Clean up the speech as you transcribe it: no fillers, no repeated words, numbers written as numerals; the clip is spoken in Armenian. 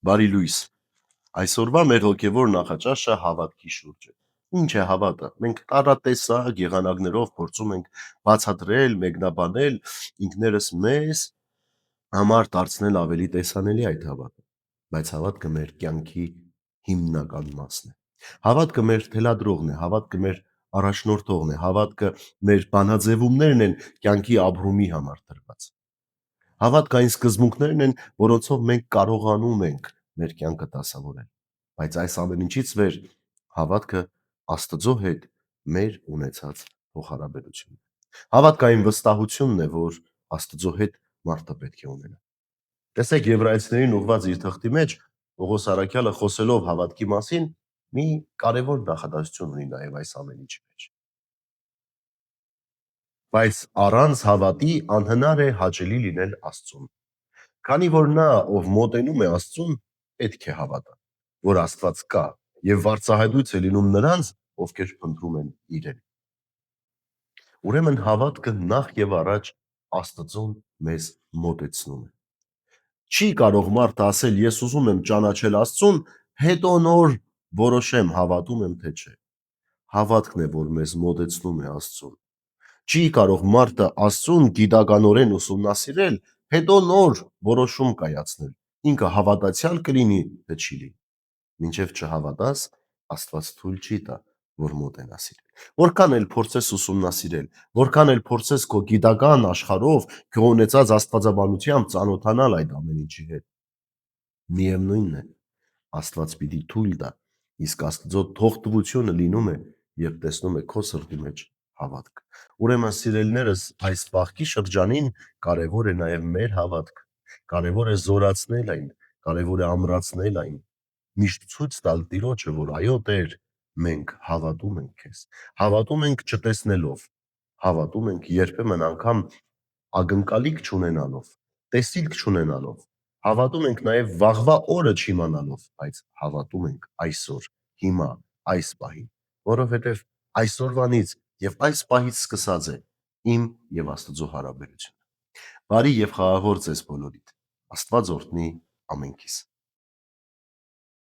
Բարի լույս։ Այսօրվա մեր հոգևոր նախաճաշը հավատքի շուրջ է։ Ինչ է հավատը։ Մենք տարատեսակ եղանակներով փորձում ենք բացատրել, մեկնաբանել, ինքներս մեզ համար դարձնել ավելի տեսանելի այդ հավատը։ Բայց հավատքը մեր կյանքի հիմնական մասն է։ Հավատքը մեր թելադրողն է, հավատքը մեր առաջնորդողն է, հավատքը մեր բանաձևումներն են կյանքի ապրումի համար տրված։ Հավատքը այն սկզբունքներն են, որոնցով մենք կարողանում ենք մեր կյանքը դասավորել։ Բայց այս ամեն ինչից վեր հավատքը Աստծո հետ մեր ունեցած փոխհարաբերությունն է։ Հավատքը այն վստահությունն է, որ Աստծո հետ մարդը պետք է ունենա։ Տեսեք Եբրայեցիներին ուղված իր թղթի մեջ Պողոս Առաքյալը խոսելով հավատքի մասին մի կարևոր նախադասություն ունի նաև այս ամեն ինչի մեջ։ Բայց առանց հավատի անհնար է հաճելի լինել Աստծուն։ Քանի որ նա, ով մոտենում է Աստծուն, պետք է հավատա, որ Աստված կա, եւ վարձահայտույց է լինում նրանց, ովքեր փնտրում են իրեն։ Ուրեմն հավատքը նախ եւ առաջ Աստծուն մեզ մոտեցնում է։ Չի կարող մարդը ասել ես ուզում եմ ճանաչել Աստծուն, հետո նոր որոշեմ հավատում եմ թե չէ։ Հավատքն է, որ մեզ մոտեցնում է Աստծուն։ Չի կարող մարդը Աստծուն գիտականորեն ուսումնասիրել, հետո նոր որոշում կայացնել, ինքը հավատացյալ կլինի, թե չի լինի։ Մինչև չհավատաս, Աստված թույլ չի տա, որ մոտենաս իրեն։ Որքան էլ փորձես ուսումնասիրել, որքան էլ փորձես քո գիտական աշխարհով, քո ունեցած աստվածաբանությամբ ծանոթանալ այդ ամեն ինչի հետ, միևնույնն է, Աստված պիտի թույլ տա, իսկ Աստծո թողտվությունը լինում է, երբ տեսնում է քո սրտի մեջ հավատք։ Ուրեմն սիրելիներս, այս բախքի շրջանին կարևոր է նաև մեր հավատքը, կարևոր է զորացնել այն, կարևոր է ամրացնել այն, միշտ ցույց տալ Տիրոջը, որ այո Տեր, մենք հավատում ենք քեզ, հավատում ենք չտեսնելով, հավատում ենք երբեմն անգամ ակնկալիք չունենալով, տեսիլք չունենալով, հավատում ենք նաև վաղվա օրը չիմանալով, բայց հավատում ենք այսօր, հիմա, այս պահին, որովհետև այսօրվանից եւ այս պահից սկսած է իմ եւ Աստծո հարաբերությունը։ Բարի եւ խաղաղ օր ձեզ բոլորիդ։ Աստված օրհնի ամենքիս։